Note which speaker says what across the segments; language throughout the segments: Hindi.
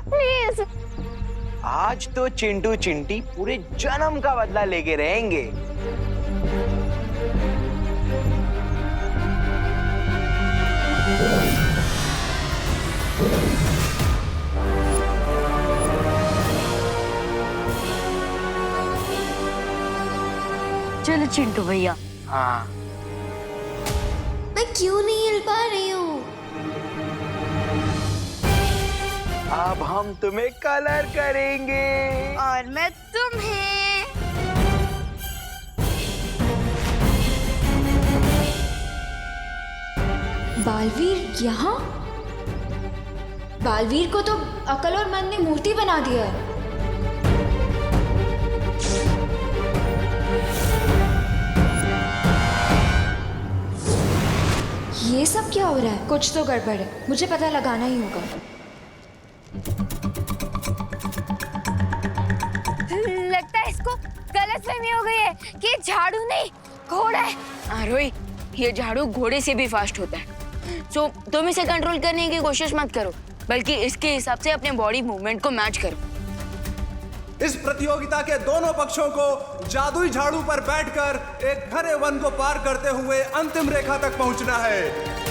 Speaker 1: प्लीज।
Speaker 2: आज तो चिंटू चिंटी पूरे जन्म का बदला लेके रहेंगे।
Speaker 1: चलो चिंटू भैया।
Speaker 2: हाँ,
Speaker 3: मैं क्यों नहीं हिल पा रही हूँ?
Speaker 2: अब हम तुम्हें कलर करेंगे।
Speaker 3: और मैं तुम्हें। बालवीर यहाँ? बालवीर को तो अकल और मन ने मूर्ति बना दिया है। ये सब क्या हो रहा है? कुछ तो गड़बड़ है, मुझे पता लगाना ही होगा।
Speaker 1: लगता है इसको गलतफहमी हो गई है कि ये झाड़ू नहीं घोड़ा है।
Speaker 4: आरोही, ये झाड़ू घोड़े से भी फास्ट होता है। सो तुम इसे कंट्रोल करने की कोशिश मत करो, बल्कि इसके हिसाब से अपने बॉडी मूवमेंट को मैच करो।
Speaker 5: इस प्रतियोगिता के दोनों पक्षों को जादुई झाड़ू पर बैठकर एक घने वन को पार करते हुए अंतिम रेखा तक पहुंचना है।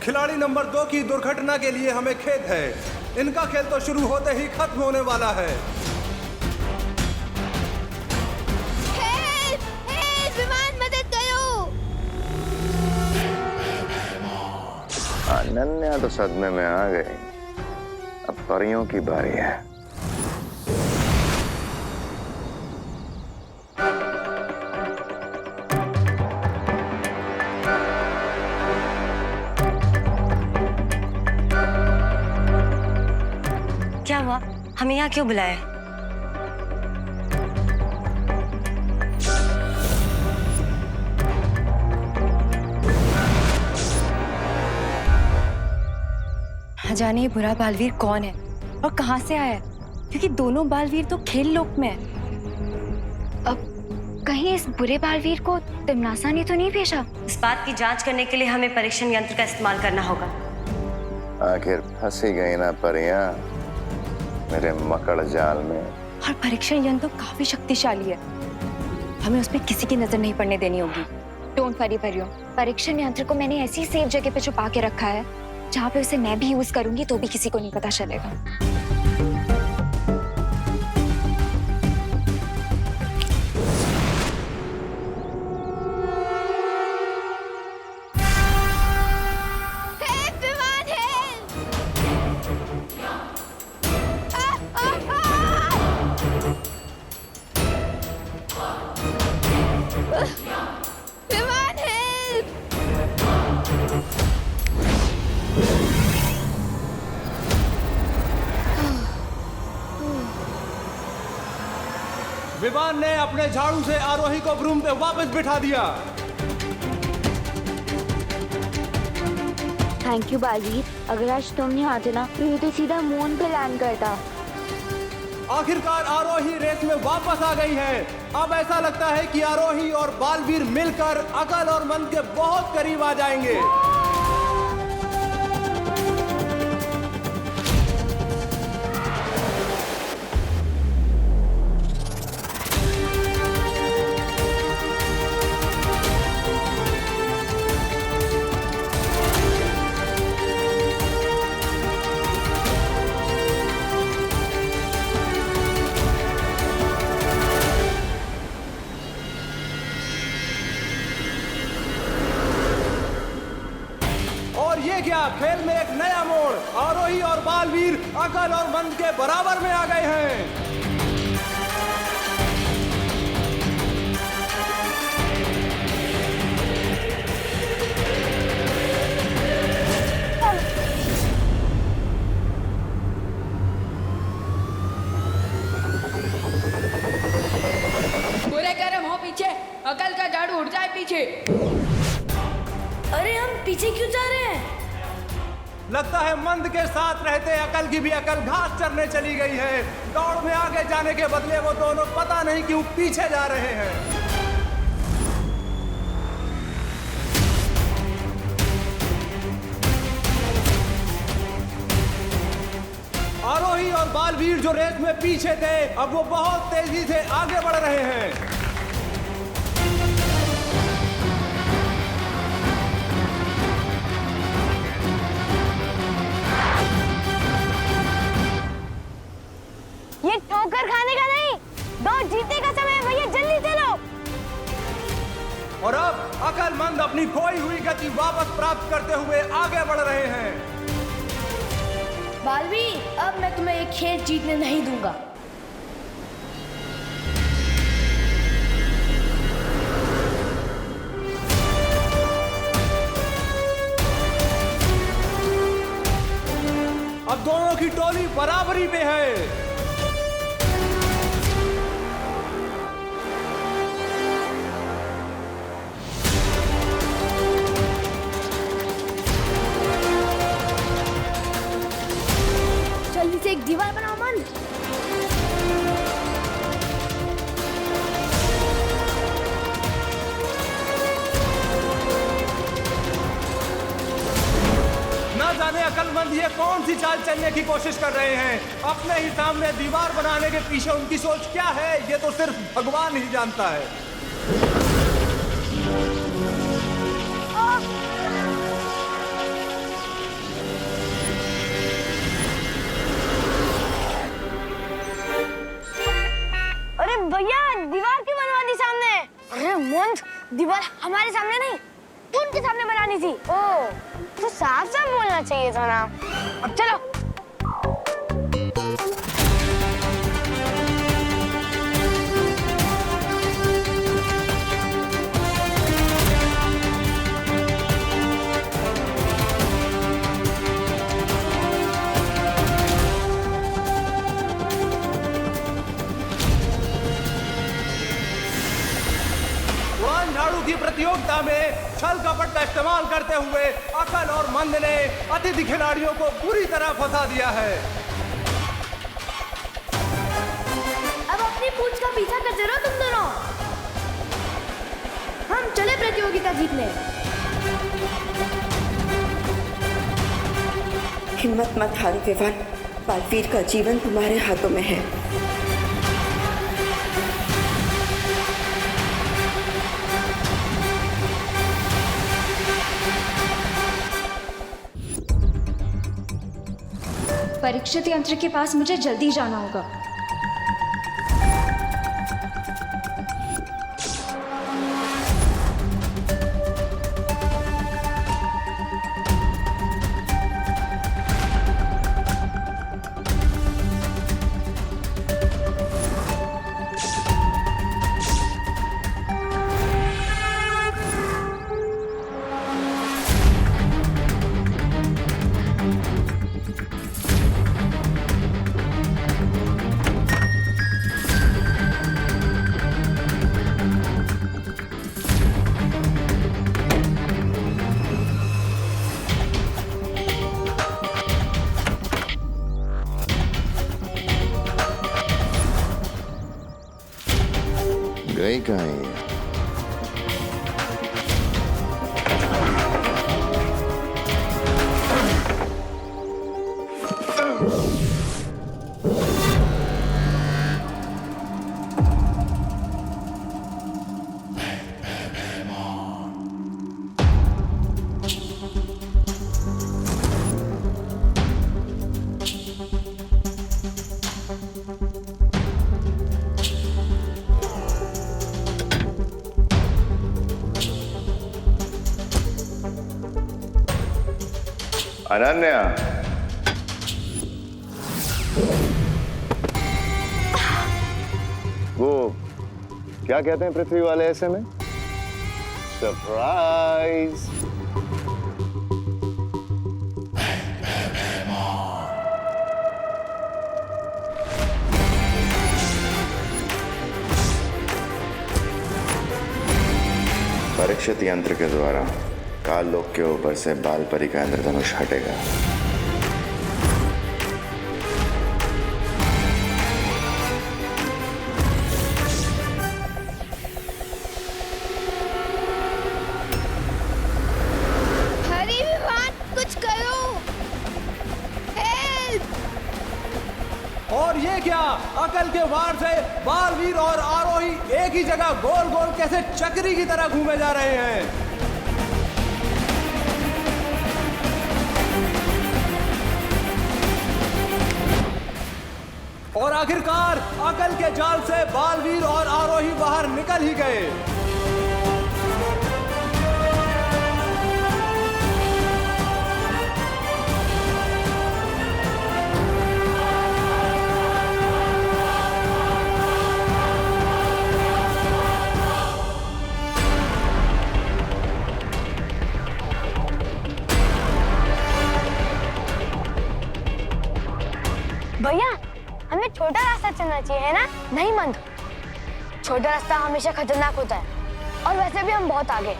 Speaker 5: खिलाड़ी नंबर 2 की दुर्घटना के लिए हमें खेद है। इनका खेल तो शुरू होते ही खत्म होने वाला है।
Speaker 3: विमान मदद करो।
Speaker 6: अनन्या तो सदमे में आ गई। अब परियों की बारी है।
Speaker 1: क्या हुआ? हमें यहाँ क्यों बुलाया?
Speaker 7: जाने ये बुरा बालवीर कौन है और कहां से आया है, क्योंकि दोनों बालवीर तो खेल लोक में है।
Speaker 1: अब कहीं इस बुरे बालवीर को तिमनासा ने तो नहीं भेजा?
Speaker 8: इस बात की जांच करने के लिए हमें परीक्षण यंत्र का इस्तेमाल करना होगा।
Speaker 6: आखिर फंसी गई ना परियां मेरे मकड़ जाल में।
Speaker 7: और परीक्षण यंत्र तो काफी शक्तिशाली है, हमें उसमें किसी की नजर नहीं पड़ने देनी होगी।
Speaker 1: डोंट वरी परियों, परीक्षण यंत्र को मैंने ऐसी सेफ जगह पे छुपा के रखा है जहाँ पे उसे मैं भी यूज करूंगी तो भी किसी को नहीं पता चलेगा।
Speaker 5: विमान ने अपने झाड़ू से आरोही को ब्रूम पे वापस बिठा दिया।
Speaker 1: थैंक यू बालवीर, अगर आज तुम नहीं आते ना तो ये तो सीधा मून पे लैंड करता।
Speaker 5: आखिरकार आरोही रेस में वापस आ गई है। अब ऐसा लगता है कि आरोही और बालवीर मिलकर अकल और मन के बहुत करीब आ जाएंगे। क्या खेल में एक नया मोड़। आरोही और बालवीर अकल और मन के बराबर में आ गए हैं।
Speaker 8: अरे हम पीछे क्यों जा रहे हैं?
Speaker 5: लगता है मंद के साथ रहते अकल की भी अकल घास चरने चली गई है। दौड़ में आगे जाने के बदले वो दोनों पता नहीं क्यों पीछे जा रहे हैं। आरोही और बालवीर जो रेस में पीछे थे, अब वो बहुत तेजी से आगे बढ़ रहे हैं।
Speaker 1: ये ठोकर खाने का नहीं, दौड़ जीतने का समय है भैया, जल्दी चलो।
Speaker 5: और अब अकलमंद अपनी खोई हुई गति वापस प्राप्त करते हुए आगे बढ़ रहे हैं।
Speaker 8: बालवीर, अब मैं तुम्हें एक खेल जीतने नहीं दूंगा।
Speaker 5: अब दोनों की टोली बराबरी पे है।
Speaker 8: जल्दी से एक दीवार बनाओ मंद।
Speaker 5: ना जाने अकलमंद ये कौन सी चाल चलने की कोशिश कर रहे हैं। अपने ही सामने दीवार बनाने के पीछे उनकी सोच क्या है, ये तो सिर्फ भगवान ही जानता है।
Speaker 1: अरे भैया, दीवार क्यों बनवा दी सामने? अरे मंद, दीवार हमारे सामने नहीं, उनके सामने बनानी थी। ओ, तो साफ साफ बोलना चाहिए था ना। अब चलो।
Speaker 5: उड़ान झाड़ू की प्रतियोगिता में छल कपट का इस्तेमाल करते हुए अकल और मंद ने अतिथि खिलाड़ियों को पूरी तरह फंसा दिया है।
Speaker 8: अब अपनी पूंछ का पीछा करते रहो तुम दोनों। हम चले प्रतियोगिता जीतने।
Speaker 9: हिम्मत मत हारो विवान, बालवीर का जीवन तुम्हारे हाथों में है।
Speaker 3: परीक्षित यंत्र के पास मुझे जल्दी जाना होगा।
Speaker 6: गई कहाँ है? अनन्या, वो क्या कहते हैं पृथ्वी वाले ऐसे में? सरप्राइज। रक्षित यंत्र के द्वारा काल लोक के ऊपर से बाल परी का इंद्रधनुष हटेगा।
Speaker 1: हरी विवान, कुछ करो। हेल्प!
Speaker 5: और ये क्या, अकल के वार से बालवीर और आरोही एक ही जगह गोल गोल कैसे चक्री की तरह घूमे जा रहे हैं। और आखिरकार अकल के जाल से बालवीर और आरोही बाहर निकल ही गए।
Speaker 1: भैया, हमें छोटा रास्ता चलना चाहिए, है ना? नहीं मंद, छोटा रास्ता हमेशा खतरनाक होता है और वैसे भी हम बहुत आगे,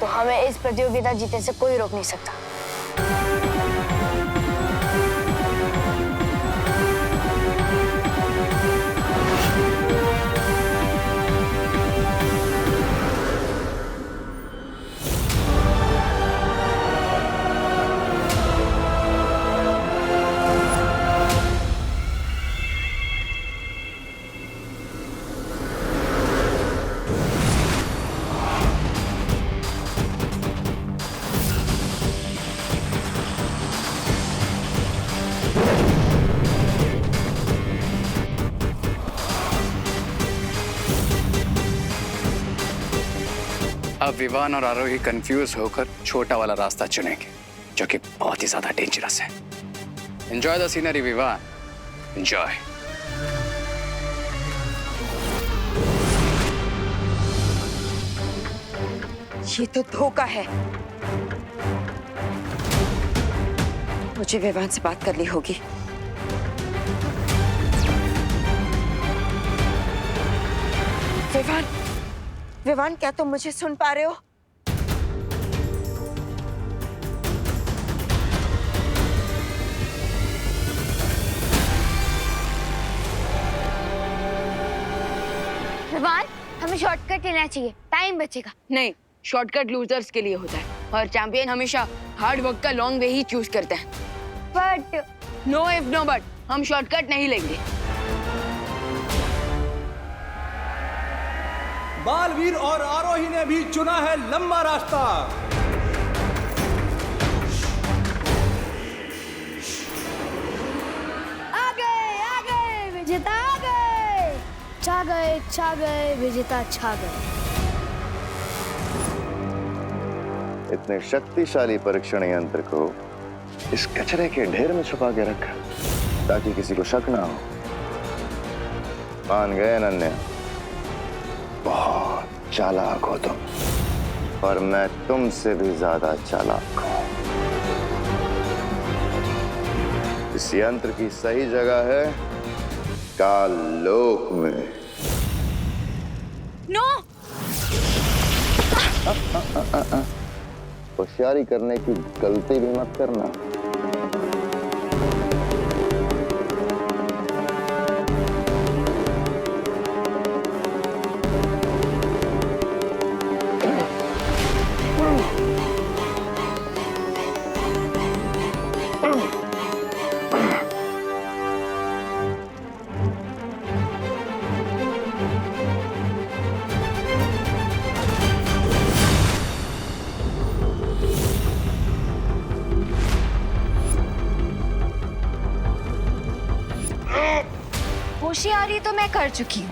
Speaker 1: तो हमें इस प्रतियोगिता जीतने से कोई रोक नहीं सकता।
Speaker 10: अब विवान और आरोही कंफ्यूज होकर छोटा वाला रास्ता चुनेंगे, जो कि बहुत ही ज्यादा डेंजरस है। Enjoy the scenery Vivaan, enjoy.
Speaker 9: ये तो धोखा है। मुझे विवान से बात करनी होगी। विवान, विवान, क्या तुम मुझे सुन पा रहे हो?
Speaker 1: विवान, हमें शॉर्टकट लेना चाहिए, टाइम बचेगा।
Speaker 4: नहीं, शॉर्टकट लूजर्स के लिए होता है और चैंपियन हमेशा हार्ड वर्क का लॉन्ग वे ही चूज करते हैं।
Speaker 1: But
Speaker 4: no if no but, हम शॉर्टकट नहीं लेंगे।
Speaker 5: बालवीर और आरोही ने भी चुना है लंबा रास्ता।
Speaker 1: आगे विजेता, आगे छा गए विजेता, छा गए।
Speaker 6: इतने शक्तिशाली परीक्षण यंत्र को इस कचरे के ढेर में छुपा के रखा ताकि किसी को शक ना हो। मान गए अनन्या, बहुत चालाक हो तुम, और मैं तुमसे भी ज्यादा चालाक हूं। इस यंत्र की सही जगह है काल लोक में।
Speaker 4: नो!
Speaker 6: होशियारी करने की गलती भी मत करना।
Speaker 3: होशियारी तो मैं कर चुकी हूँ।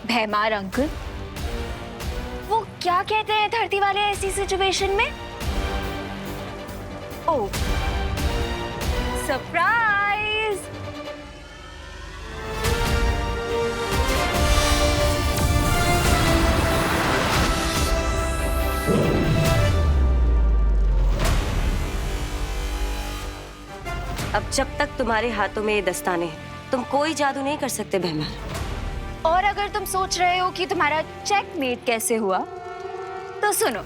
Speaker 3: भैमार अंकल, वो क्या कहते हैं धरती वाले ऐसी सिचुएशन में? ओह, सरप्राइज!
Speaker 8: अब जब तक तुम्हारे हाथों में ये दस्ताने हैं, तुम कोई जादू नहीं कर सकते भैमार।
Speaker 3: और अगर तुम सोच रहे हो कि तुम्हारा चेकमेट कैसे हुआ, तो सुनो।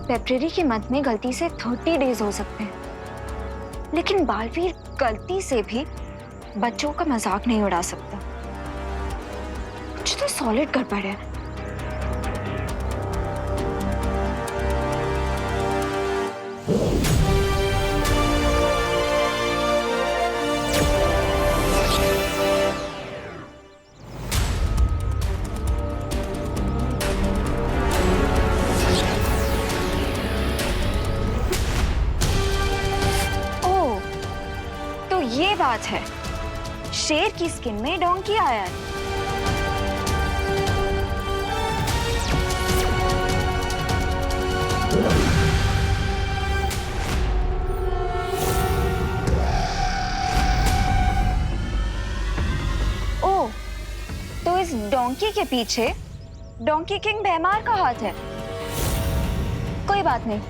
Speaker 3: फेब्रुअरी के मंथ में गलती से 30 डेज हो सकते हैं, लेकिन बालवीर गलती से भी बच्चों का मजाक नहीं उड़ा सकता। कुछ तो सॉलिड गड़बड़ है। ये बात है, शेर की स्किन में डोंकी आया है। ओह, तो इस डोंकी के पीछे डोंकी किंग भैमार का हाथ है। कोई बात नहीं,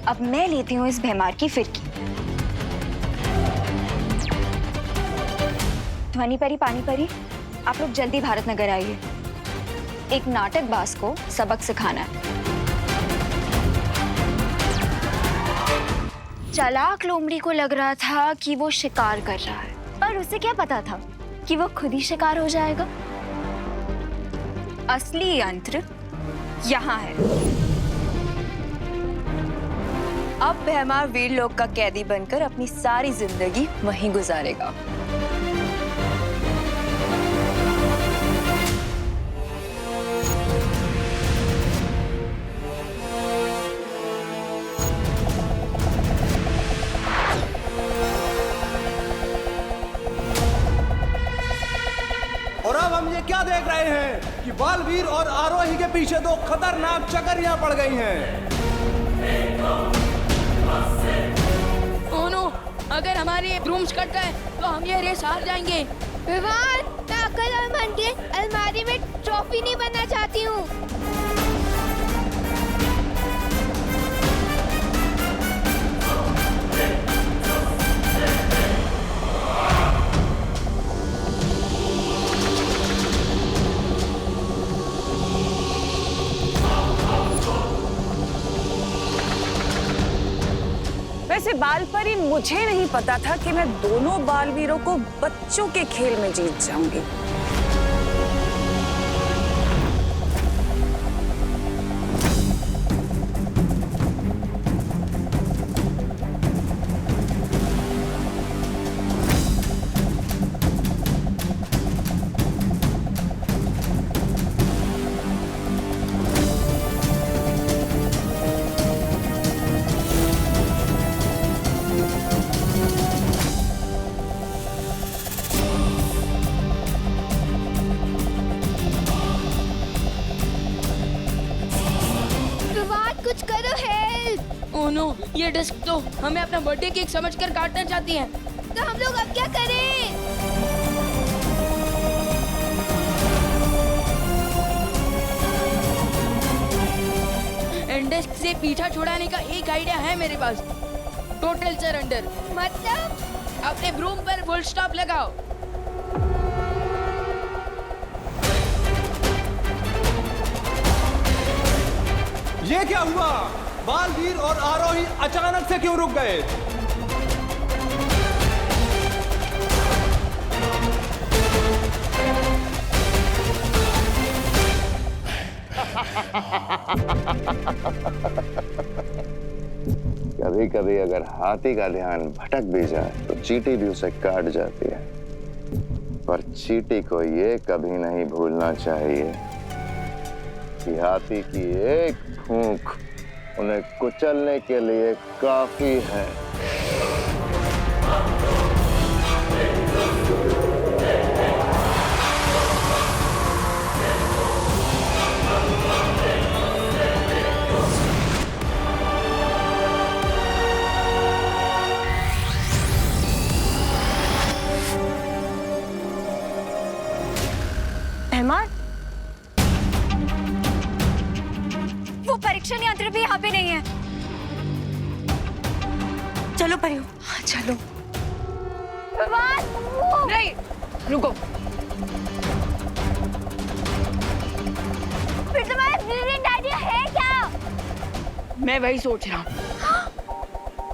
Speaker 3: अब मैं लेती हूँ इस भैमार की फिरकी। ध्वनि परी, पानी परी, आप लोग जल्दी भारत नगर आइए। एक नाटकबाज को सबक सिखाना है। चालाक लोमड़ी को लग रहा था कि वो शिकार कर रहा है, पर उसे क्या पता था कि वो खुद ही शिकार हो जाएगा। असली यंत्र यहाँ है। अब भैमार वीर लोक का कैदी बनकर अपनी सारी जिंदगी वहीं गुजारेगा।
Speaker 5: और अब हम ये क्या देख रहे हैं कि बालवीर और आरोही के पीछे दो खतरनाक चकरियां पड़ गई हैं।
Speaker 4: ओह नो, अगर हमारे ब्रूम्स कट गए तो हम ये रेस हार जाएंगे।
Speaker 1: विवान, मैं अकल और मन के अलमारी में ट्रॉफी नहीं बनना चाहती हूँ।
Speaker 11: वैसे बालपरी, मुझे नहीं पता था कि मैं दोनों बालवीरों को बच्चों के खेल में जीत जाऊंगी।
Speaker 1: कुछ करो, हेल्प।
Speaker 4: ओह नो, ये डिस्क तो हमें अपना बर्थडे केक समझकर काटना चाहती है।
Speaker 1: तो हम लोग अब क्या करें?
Speaker 4: डिस्क से पीछा छुड़ाने का एक आइडिया है मेरे पास। Total surrender.
Speaker 1: मतलब?
Speaker 4: अपने ब्रूम पर फुल स्टॉप लगाओ।
Speaker 5: ये क्या हुआ? बालवीर और आरोही अचानक से क्यों रुक गए?
Speaker 6: कभी कभी अगर हाथी का ध्यान भटक भी जाए तो चींटी भी उसे काट जाती है, पर चींटी को ये कभी नहीं भूलना चाहिए कि हाथी की एक फूंक उन्हें कुचलने के लिए काफी है।
Speaker 3: वो परीक्षण यंत्र भी यहाँ पे नहीं है।
Speaker 8: चलो परियों।
Speaker 7: हाँ चलो।
Speaker 4: नहीं, रुको।
Speaker 1: फिर तुम्हारा ब्रिलियंट आइडिया है क्या?
Speaker 4: मैं वही सोच रहा हूँ।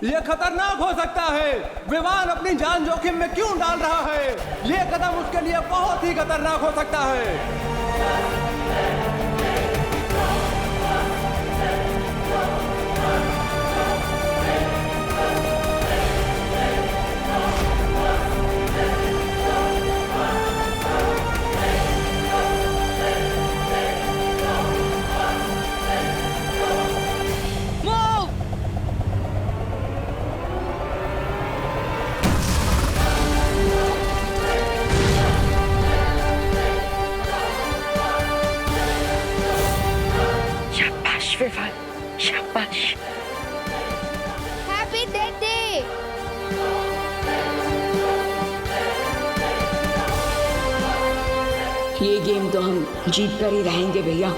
Speaker 5: ये खतरनाक हो सकता है। विवान अपनी जान जोखिम में क्यों डाल रहा है? ये कदम उसके लिए बहुत ही खतरनाक हो सकता है।
Speaker 4: शाबाश विवान, शाबाश।
Speaker 1: Happy birthday.
Speaker 4: ये गेम तो हम जीत कर ही रहेंगे भैया।